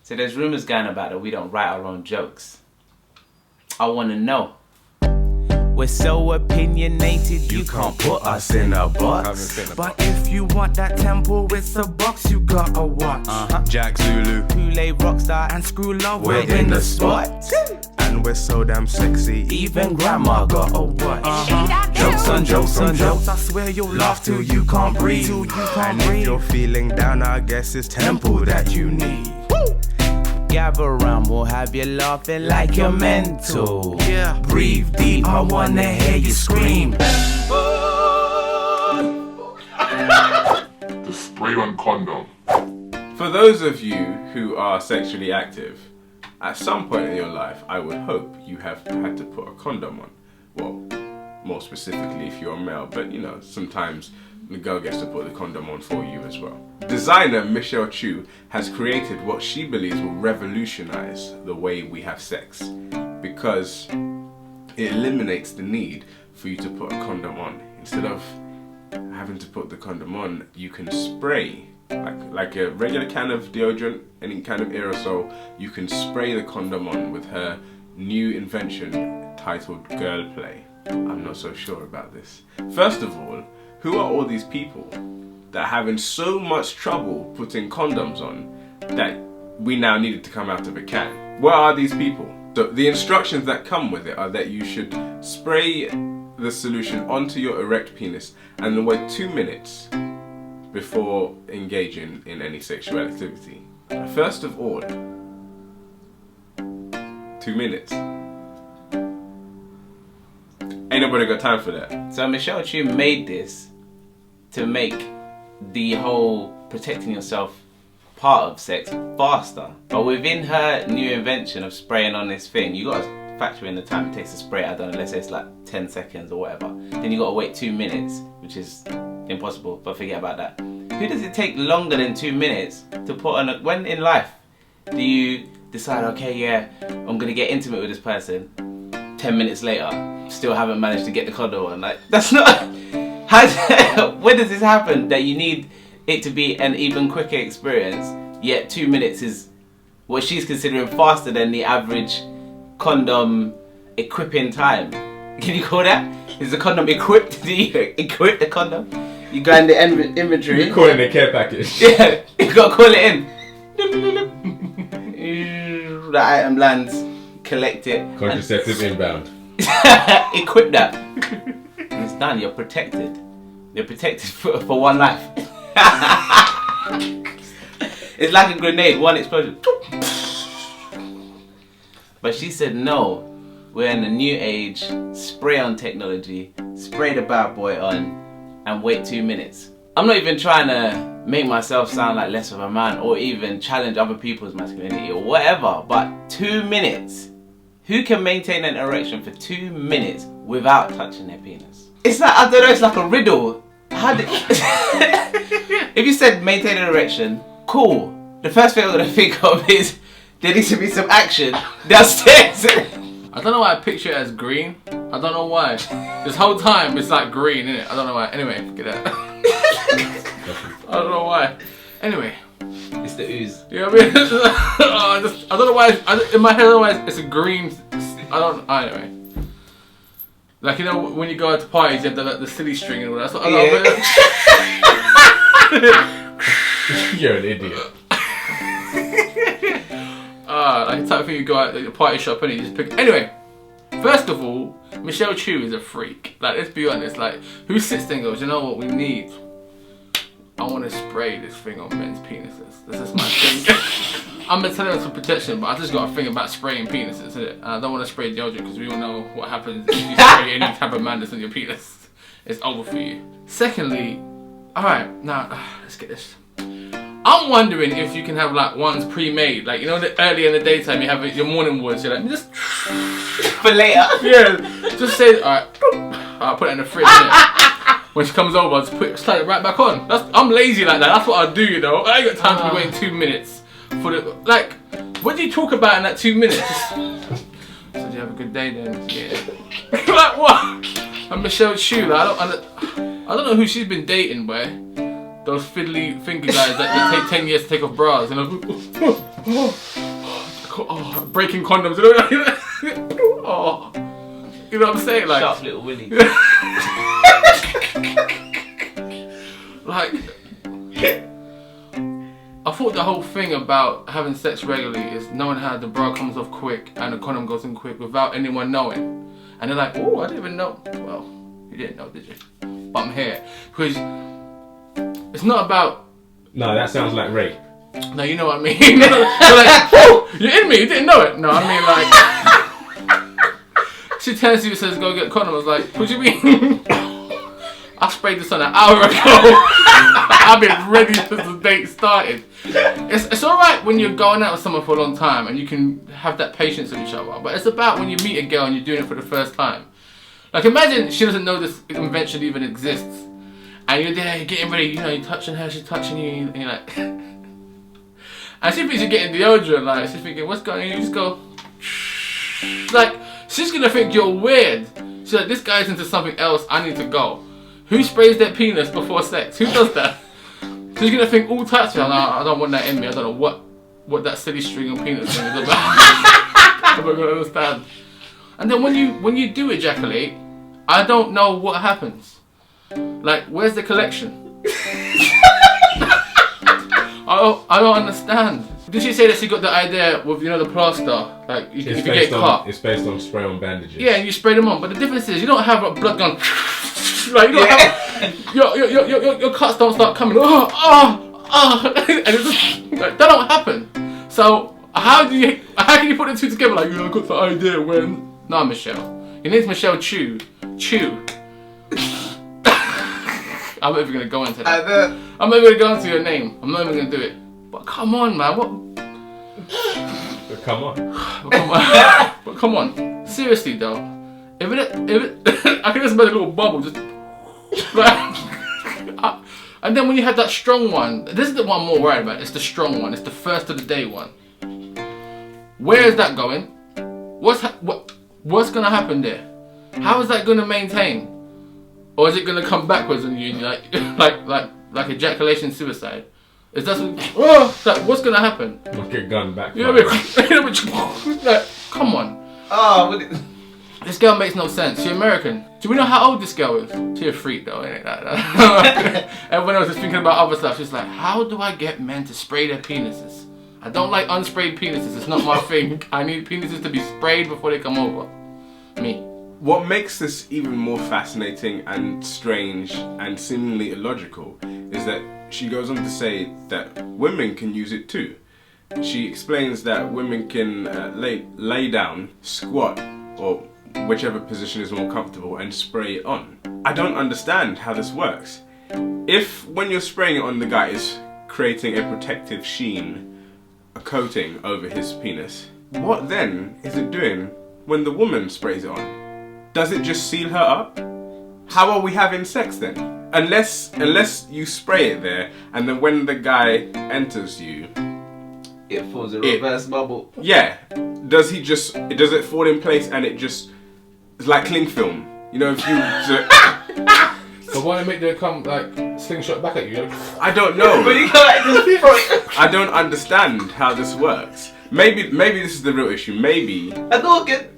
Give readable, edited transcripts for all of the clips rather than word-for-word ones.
So there's rumours going about that we don't write our own jokes. I want to know. We're so opinionated, you can't put us in a box. But if you want that temple, it's a box you gotta watch. Jack Zulu, Kool-Aid Rockstar, and Screw Love, we're in the spot. and we're so damn sexy. Even grandma got a watch. Jokes on jokes on jokes, I swear you'll laugh till you can't breathe. And if you're feeling down, I guess it's Temple that you need. Gather around, we'll have you laughing like you're mental. Yeah. Breathe deep, I wanna hear you scream. The spray-on condom. For those of you who are sexually active, at some point in your life, I would hope you have had to put a condom on. Well, more specifically if you're a male, but you know, sometimes the girl gets to put the condom on for you as well. Designer Michelle Chu has created what she believes will revolutionize the way we have sex, because it eliminates the need for you to put a condom on. Instead of having to put the condom on, you can spray like a regular can of deodorant, any kind of aerosol. You can spray the condom on with her new invention titled GirlPlay. I'm not so sure about this. First of all, who are all these people that are having so much trouble putting condoms on that we now needed to come out of a can? What are these people? So the instructions that come with it are that you should spray the solution onto your erect penis and then wait 2 minutes before engaging in any sexual activity. First of all, 2 minutes. Ain't nobody got time for that. So Michelle Chu made this to make the whole protecting yourself part of sex faster. But within her new invention of spraying on this thing, you gotta factor in the time it takes to spray. I don't know, let's say it's like 10 seconds or whatever. Then you gotta wait 2 minutes, which is impossible, but forget about that. Who does it take longer than 2 minutes to put on when in life do you decide, okay, yeah, I'm gonna get intimate with this person, 10 minutes later, still haven't managed to get the condom on? Like, that's not, when does this happen that you need it to be an even quicker experience, yet 2 minutes is what she's considering faster than the average condom equipping time? Can you call that? Is the condom equipped? Do you equip the condom? You go in the inventory. You call it a care package. Yeah, you gotta call it in. The item lands, collect it. Contraceptive inbound. Equip that. And it's done, you're protected. You're protected for one life. It's like a grenade, one explosion. But she said no, we're in a new age, spray on technology, spray the bad boy on, and wait 2 minutes. I'm not even trying to make myself sound like less of a man or even challenge other people's masculinity or whatever, but 2 minutes. Who can maintain an erection for 2 minutes without touching their penis? It's like, I don't know, it's like a riddle. How did if you said maintain an erection, cool. The first thing I'm gonna think of is there needs to be some action downstairs. I don't know why I picture it as green. I don't know why. This whole time it's like green, innit? I don't know why. Anyway, forget that. I don't know why. Anyway. It's the ooze. You know what I mean? I don't know why. In my head, I don't know why it's a green. I don't. Anyway. Like, you know, when you go out to parties, you have the silly string and all that. That's what I love. You're an idiot. Like the type of thing you go out to a party shop and you just pick. Anyway, first of all, Michelle Chu is a freak. Like, let's be honest. Like, who sits there and goes, you know what we need? I want to spray this thing on men's penises. This is my thing. I'm gonna tell you it's for protection, but I just got a thing about spraying penises, innit? And I don't want to spray deodorant because we all know what happens if you spray any type of madness on your penis. It's over for you. Secondly, alright, now let's get this. I'm wondering if you can have like ones pre-made, like, you know, early in the daytime you have your morning woods. You're like, just for later. Yeah, just say, alright, I'll put it in the fridge. Innit? When she comes over, I'll just slide it right back on. I'm lazy like that. That's what I do, you know. I ain't got time to be waiting 2 minutes for the, like, what do you talk about in that 2 minutes? So do you have a good day then? Yeah. Like what? And Michelle Chu, like, I don't know who she's been dating, boy. those fiddly finger guys that take 10 years to take off bras, and breaking condoms, you know what I'm saying? Like, Sharp little Willy. Like, I thought the whole thing about having sex regularly is knowing how the bra comes off quick and the condom goes in quick without anyone knowing. And they're like, oh, I didn't even know. Well, you didn't know, did you? But I'm here. Because it's not about... No, that sounds like rape. No, you know what I mean. They're like, oh, you're in me, you didn't know it. No, I mean like... She turns to you and says, go get a condom. I was like, what do you mean? I sprayed this on an hour ago. I've been ready since the date started. It's alright when you're going out with someone for a long time and you can have that patience with each other, but it's about when you meet a girl and you're doing it for the first time. Like, imagine she doesn't know this invention even exists, and you're there, you're getting ready, you know, you're touching her, she's touching you, and you're like... And she thinks you're getting deodorant, like, she's thinking, what's going on? You just go... Like, she's gonna think you're weird. She's like, this guy's into something else, I need to go. Who sprays their penis before sex? Who does that? She's gonna think all touch. No, I don't want that in me. I don't know what that silly string of penis thing is about. I'm not gonna understand. And then when you do ejaculate, I don't know what happens. Like, where's the collection? I don't understand. Did she say that she got the idea with, you know, the plaster? Like, if you get cut. It's based on spray on bandages. Yeah, and you spray them on. But the difference is, you don't have a blood gun. Like, you don't have your cuts don't start coming. And it's just, like, that don't happen. So how can you put the two together? Like, I got the idea when. Nah, Michelle. Your name's Michelle Chu. Chu. I'm not even gonna go into that. I'm not even gonna go into your name. I'm not even gonna do it. But come on, man. What? But come on. But come on. Seriously though. If it I can just make a little bubble, just like, and then when you have that strong one, this is the one I'm more worried about. It's the strong one. It's the first of the day one. Where is that going? What's gonna happen there? How is that gonna maintain? Or is it gonna come backwards on you and like ejaculation suicide? Is that like, what's gonna happen? Like a gun back. You know what I mean? Like, come on. Oh, This girl makes no sense. She's American. Do we know how old this girl is? She's a freak though, ain't it? Everyone else is thinking about other stuff. She's like, how do I get men to spray their penises? I don't like unsprayed penises. It's not my thing. I need penises to be sprayed before they come over. Me. What makes this even more fascinating and strange and seemingly illogical is that she goes on to say that women can use it too. She explains that women can lay down, squat, or whichever position is more comfortable and spray it on. I don't understand how this works. If when you're spraying it on, the guy is creating a protective sheen, a coating over his penis, what then is it doing when the woman sprays it on? Does it just seal her up? How are we having sex then? Unless you spray it there and then when the guy enters you, it falls a reverse bubble. Yeah. Does it fall in place and it just, it's like cling film. You know, if you So why don't make them come like slingshot back at you? I don't know. But you can't just throw it. I don't understand how this works. Maybe this is the real issue. Maybe A Hogan.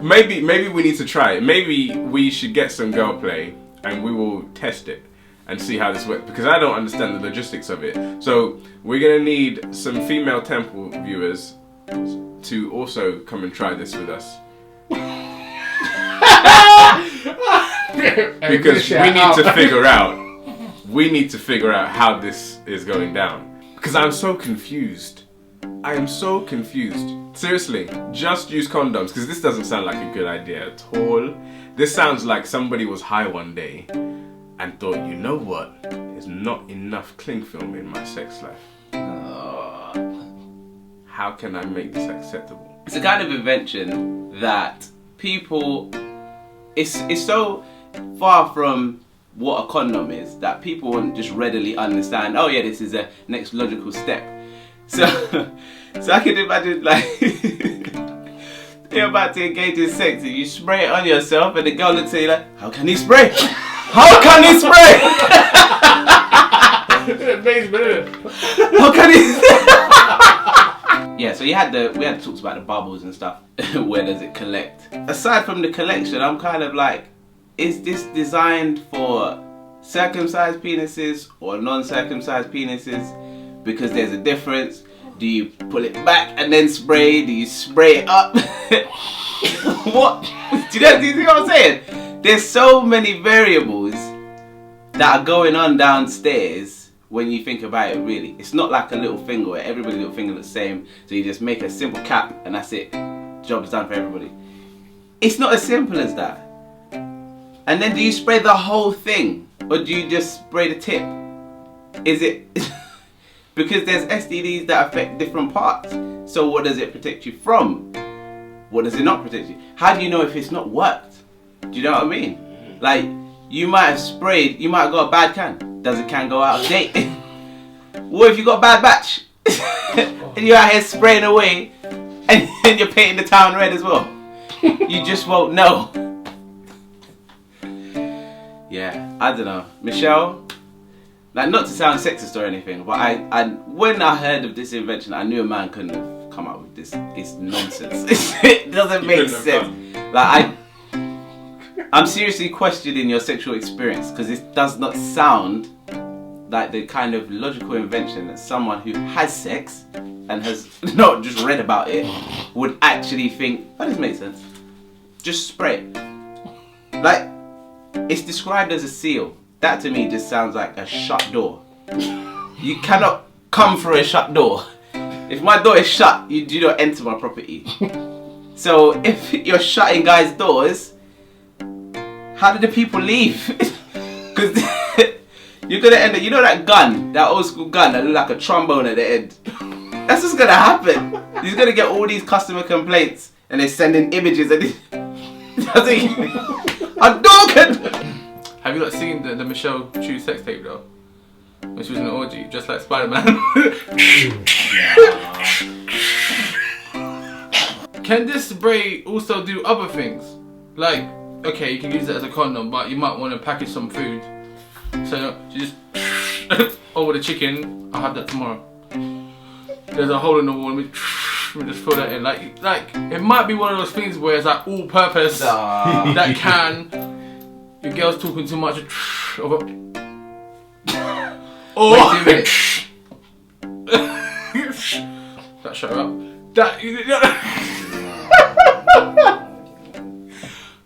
Maybe we need to try it. Maybe we should get some GirlPlay and we will test it and see how this works, because I don't understand the logistics of it. So we're gonna need some female temple viewers to also come and try this with us. Because we need to figure out how this is going down. Because I'm so confused. I am so confused. Seriously, just use condoms, because this doesn't sound like a good idea at all. This sounds like somebody was high one day and thought, you know what? There's not enough cling film in my sex life. How can I make this acceptable? It's a kind of invention that people, it's so far from what a condom is that people won't just readily understand, oh yeah, this is a next logical step. So I can imagine, like, you're about to engage in sex and you spray it on yourself and the girl looks at you like, how can he spray? How can he spray? How can he? Yeah, so we had talks about the bubbles and stuff. Where does it collect? Aside from the collection, I'm kind of like, is this designed for circumcised penises or non-circumcised penises? Because there's a difference. Do you pull it back and then spray? Do you spray it up? What? Do you see what I'm saying? There's so many variables that are going on downstairs when you think about it really. It's not like a little finger where everybody's little finger looks the same. So you just make a simple cap and that's it. Job's done for everybody. It's not as simple as that. And then do you spray the whole thing? Or do you just spray the tip? Is it... Because there's STDs that affect different parts. So what does it protect you from? What does it not protect you? How do you know if it's not worked? Do you know what I mean? Like, you might have sprayed, you might have got a bad can. Does the can go out of date? What if you got a bad batch? And you're out here spraying away and you're painting the town red as well. You just won't know. Yeah, I don't know. Michelle, like, not to sound sexist or anything, but when I heard of this invention, I knew a man couldn't have come up with this. It's nonsense. It doesn't make sense. Like, I'm seriously questioning your sexual experience because it does not sound like the kind of logical invention that someone who has sex and has not just read about it would actually think, that doesn't make sense. Just spray it. Like, it's described as a seal. That to me just sounds like a shut door. You cannot come through a shut door. If my door is shut, you do not enter my property. So if you're shutting guys' doors, how did the people leave? Because you're gonna end up, you know that gun, that old school gun that looked like a trombone at the end? That's what's gonna happen. He's gonna get all these customer complaints and they're sending images and I'm talking. Have you not seen the Michelle Chu sex tape though? When she was in an orgy, just like Spider-Man. Can this spray also do other things? Like, okay, you can use it as a condom, but you might want to package some food. So you just over the chicken. I'll have that tomorrow. There's a hole in the wall. We just fill that in. Like it might be one of those things where it's like all purpose. That can. Your girl's talking too much. Or that shut her up. That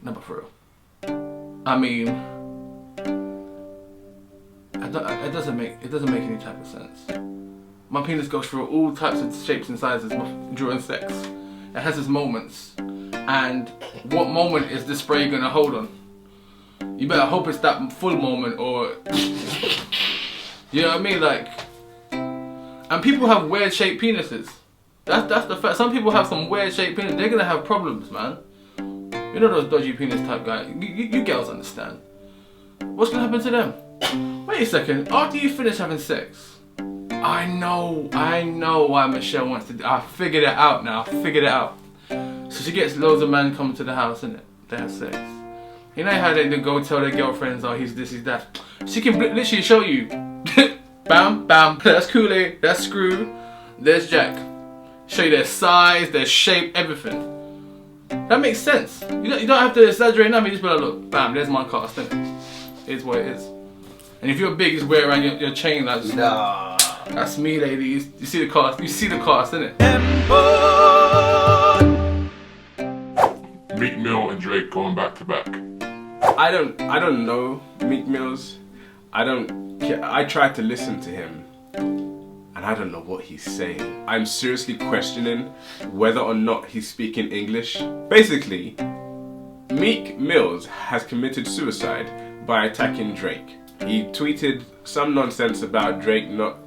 no, but for real. I mean, it doesn't make any type of sense. My penis goes through all types of shapes and sizes during sex. It has its moments, and what moment is this spray gonna hold on? You better hope it's that full moment, or you know what I mean, like. And people have weird shaped penises. That's the fact. Some people have some weird shaped penis. They're gonna have problems, man. You know those dodgy penis type guys. You girls understand. What's gonna happen to them? Wait a second. After you finish having sex, I know why Michelle wants to. I figured it out now. I figured it out. So she gets loads of men coming to the house, innit? They have sex. You know how they go tell their girlfriends, oh, he's this, he's that. She can literally show you. Bam, bam. That's Kool-Aid. That's Screw. There's Jack. Show you their size, their shape, everything. That makes sense. You don't have to exaggerate nothing. You just be like, look, bam, there's my cast, innit? It's what it is. And if you're big, just wear around your chain like, nah, that's me, ladies. You see the cast, innit? Meek Mill and Drake going back to back. I don't know Meek Mill's. I tried to listen to him and I don't know what he's saying. I'm seriously questioning whether or not he's speaking English. Basically, Meek Mill has committed suicide by attacking Drake. He tweeted some nonsense about Drake not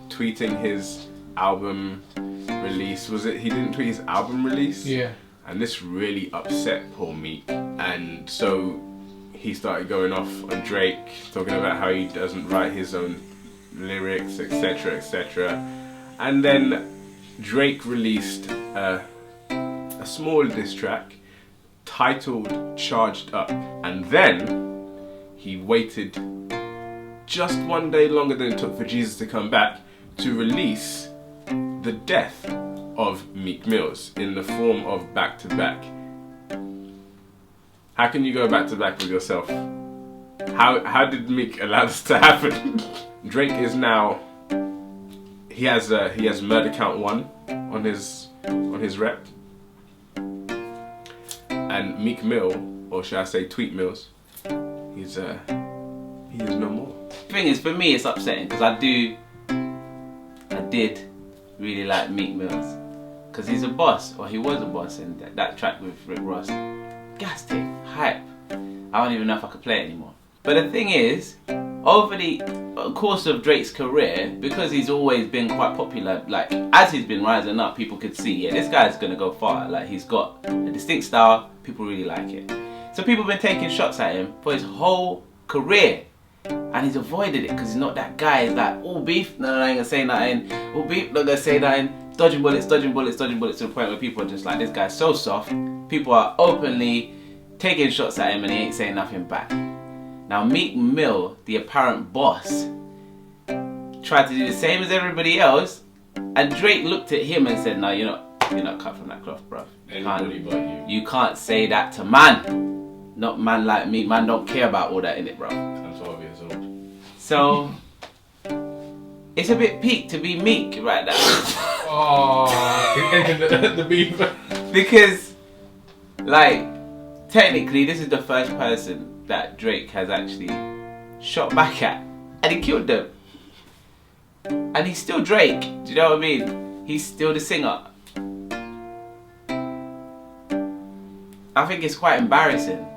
tweeting his album release. Was it he didn't tweet his album release? Yeah. And this really upset poor Meek. And so he started going off on Drake, talking about how he doesn't write his own lyrics, etc, etc. And then Drake released a a small diss track titled Charged Up, and then he waited just one day longer than it took for Jesus to come back to release the death of Meek Mills in the form of Back to Back. How can you go back to back with yourself? How did Meek allow this to happen? Drake is now, he has murder count 1 on his rep, and Meek Mill, or should I say Tweet Mills, he is no more. The thing is, for me, it's upsetting because I did really like Meek Mills because he's a boss, or he was a boss, and that track with Rick Ross, gas tape, hype. I don't even know if I could play it anymore. But the thing is, over the course of Drake's career, because he's always been quite popular, like as he's been rising up, people could see, yeah, this guy's gonna go far. Like he's got a distinct style, people really like it. So people have been taking shots at him for his whole career, and he's avoided it because he's not that guy. He's like, all beef, no, I ain't gonna say nothing. All beef, not gonna say nothing. Dodging bullets, dodging bullets, dodging bullets, to the point where people are just like, this guy's so soft. People are openly taking shots at him and he ain't saying nothing back. Now Meek Mill, the apparent boss, tried to do the same as everybody else, and Drake looked at him and said, no, you're not cut from that cloth, bruv. You can't say that to man. Not man like me. Man don't care about all that, innit, bro? I'm 12 years old. So it's a bit peak to be Meek right now. Oh, the beef. Because, like, technically this is the first person that Drake has actually shot back at, and he killed them. And he's still Drake, do you know what I mean? He's still the singer. I think it's quite embarrassing.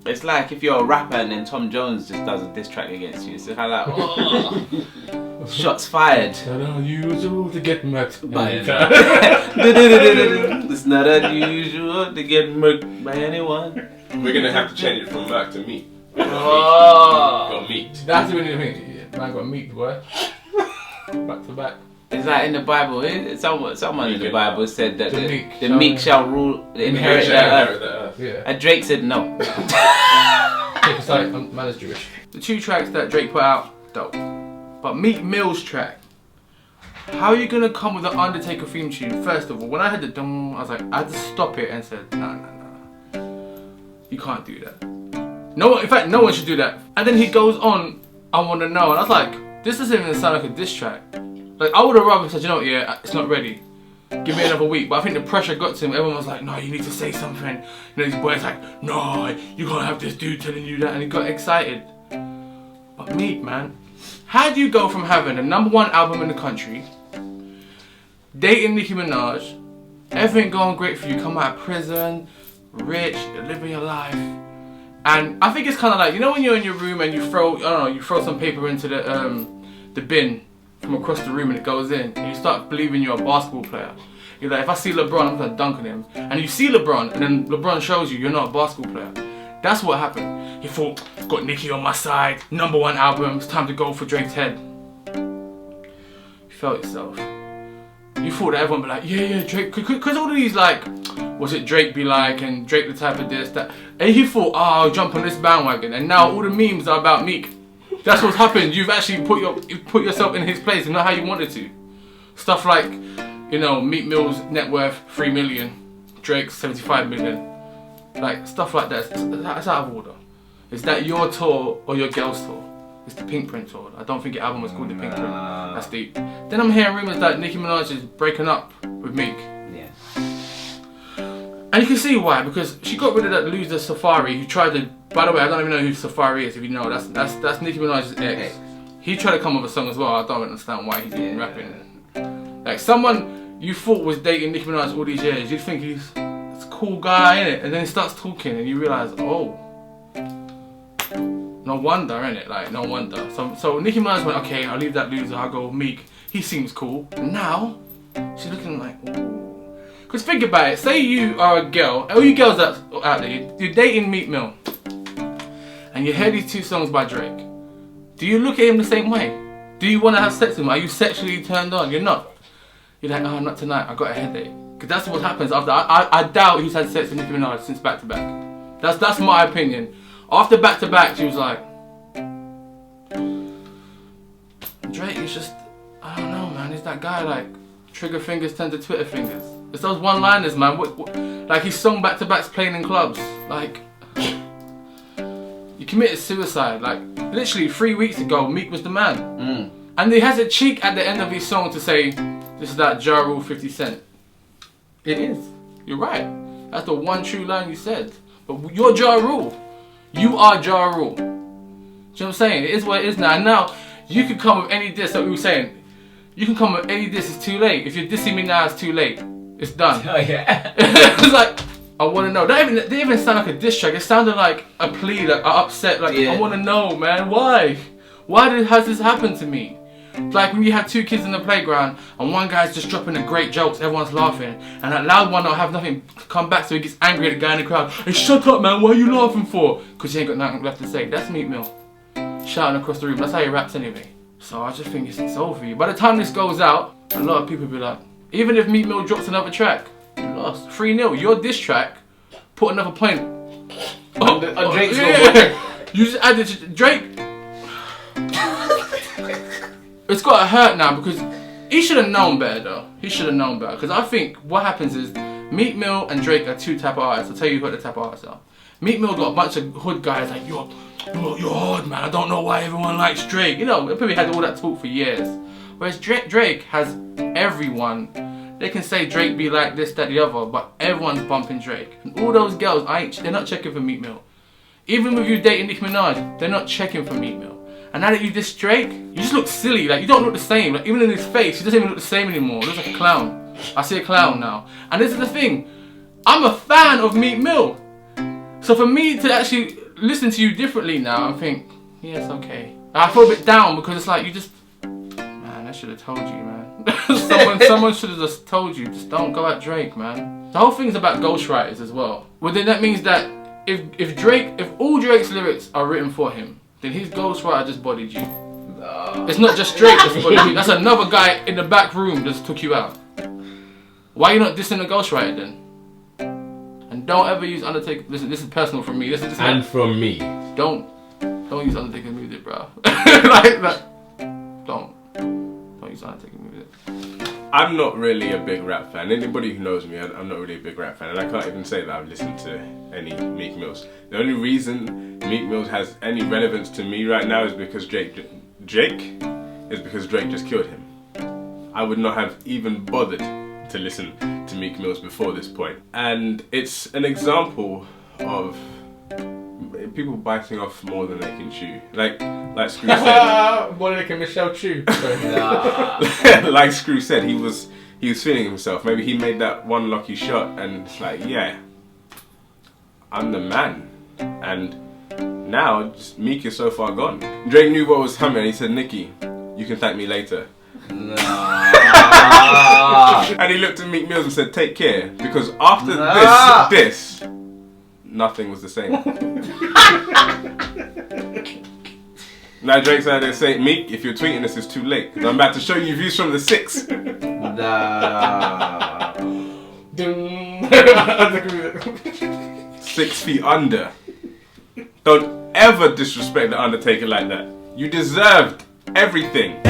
It's like if you're a rapper and then Tom Jones just does a diss track against you. It's kind of like, oh, shots fired. It's not unusual to get murked by anyone. It's not unusual to get murked by anyone. We're gonna have to change it from Merc to Meek. Oh. Got Meek. That's the only thing. Yeah, man got meat, boy. Back to back. It's like in the Bible, someone in the Bible said that the meek shall rule, inherit the earth. Yeah. And Drake said no. It's like, man is Jewish. The 2 tracks that Drake put out, dope. But Meek Mill's track, how are you gonna come with an Undertaker theme tune? First of all, when I heard the dum, I was like, I had to stop it and said, nah. You can't do that. No, in fact, no one should do that. And then he goes on, I wanna know, and I was like, this doesn't even sound like a diss track. Like, I would have rather said, you know what, yeah, it's not ready. Give me another week. But I think the pressure got to him. Everyone was like, no, you need to say something. You know, these boys like, no, you can't have this dude telling you that. And he got excited. But Meek, man, how do you go from having the #1 album in the country, dating Nicki Minaj, everything going great for you, come out of prison, rich, you're living your life. And I think it's kind of like, you know when you're in your room and you throw, I don't know, you throw some paper into the bin from across the room and it goes in, and you start believing you're a basketball player. You're like, if I see LeBron, I'm gonna dunk on him. And you see LeBron, and then LeBron shows you you're not a basketball player. That's what happened. He thought, got Nicki on my side, #1 album, it's time to go for Drake's head. You felt yourself. You thought that everyone would be like, yeah, Drake, because all of these like, what's it Drake be like, and Drake the type of this, that. And he thought, oh, I'll jump on this bandwagon. And now all the memes are about Meek. That's what's happened. You've actually put yourself in his place and not how you wanted to. Stuff like, you know, Meek Mill's net worth 3 million, Drake's 75 million. Like, stuff like that. That's out of order. Is that your tour or your girl's tour? It's the Pink Print tour. I don't think your album was called the Pink Print. That's deep. Then I'm hearing rumors that Nicki Minaj is breaking up with Meek. Yeah. And you can see why, because she got rid of that loser Safari who tried to, by the way, I don't even know who Safari is, if you know, that's Nicki Minaj's ex. He tried to come up with a song as well. I don't understand why he's even rapping. Like, someone you thought was dating Nicki Minaj all these years, you'd think he's a cool guy, innit? And then he starts talking and you realise, oh, no wonder, innit? Like, no wonder. So Nicki Minaj went, okay, I'll leave that loser, I'll go with Meek. He seems cool. And now, she's looking like, ooh. Because think about it, say you are a girl, all you girls out there, you're dating Meek Mill, and you hear these 2 songs by Drake. Do you look at him the same way? Do you want to have sex with him? Are you sexually turned on? You're not. You're like, oh, not tonight, I got a headache. Because that's what happens after. I doubt he's had sex with Nicki Minaj since back to back. That's my opinion. After back to back, she was like, Drake is just, I don't know, man. He's that guy, like, trigger fingers turn to Twitter fingers. It's those one-liners, man. Like, his song back to back's playing in clubs. Like, you committed suicide. Like, literally 3 weeks ago, Meek was the man. And he has a cheek at the end of his song to say, this is that Ja Rule 50 Cent. It is. You're right. That's the one true line you said. But you're Ja Rule. You are Ja Rule. Do you know what I'm saying? It is what it is now. And now, you can come with any diss, like we were saying. You can come with any diss, it's too late. If you're dissing me now, it's too late. It's done. Oh yeah. It's like, I want to know. They didn't even sound like a diss track. It sounded like a plea, like upset. Like, I want to know, man. Why? Has this happened to me? Like when you have two kids in the playground and one guy's just dropping the great jokes, everyone's laughing, and that loud one don't have nothing to come back, so he gets angry at the guy in the crowd. Hey, shut up, man. What are you laughing for? Because you ain't got nothing left to say. That's Meek Mill shouting across the room. That's how he raps anyway. So I just think it's over for you. By the time this goes out, a lot of people be like, even if Meek Mill drops another track, you lost 3-0. Your diss track put another point on Drake's You just added to Drake. It's got to hurt now because he should have known better though. He should have known better. Because I think what happens is Meek Mill and Drake are two type of artists. I'll tell you what the type of artists are. Meek Mill got a bunch of hood guys like, you're hard, man. I don't know why everyone likes Drake. You know, they probably had all that talk for years. Whereas Drake has everyone. They can say Drake be like this, that, the other, but everyone's bumping Drake. And all those girls, they're not checking for Meek Mill. Even with you dating Nicki Minaj, they're not checking for Meek Mill. And now that you diss Drake, you just look silly. Like, you don't look the same. Like, even in his face, he doesn't even look the same anymore. He looks like a clown. I see a clown now. And this is the thing. I'm a fan of Meek Mill. So for me to actually listen to you differently now and think, yeah, it's okay. I feel a bit down because it's like, you just, man, I should have told you, man. someone should have just told you, just don't go at Drake, man. The whole thing's about ghostwriters as well. Well, then that means that if all Drake's lyrics are written for him, then his ghostwriter just bodied you. No. It's not just Drake that's bodied you. That's another guy in the back room just took you out. Why are you not dissing the ghostwriter then? And don't ever use Undertaker. Listen, this is personal from me. From me. Don't use Undertaker music, bro. Don't use Undertaker music. I'm not really a big rap fan. Anybody who knows me, I'm not really a big rap fan, and I can't even say that I've listened to any Meek Mills. The only reason Meek Mills has any relevance to me right now is because Drake just killed him. I would not have even bothered to listen to Meek Mills before this point. And it's an example of people biting off more than they can chew. Like Screw said. More than they can Michelle Chu. Like Screw said, he was feeling himself. Maybe he made that one lucky shot and it's like, yeah, I'm the man. And now Meek is so far gone. Drake knew what was coming and he said, Nicki, you can thank me later. And he looked at Meek Mills and said, take care, because after this, nothing was the same. Now Drake's out there saying, Meek, if you're tweeting this, it's too late, because I'm about to show you views from the 6. Nah. 6 feet under. Don't ever disrespect the Undertaker like that. You deserved everything.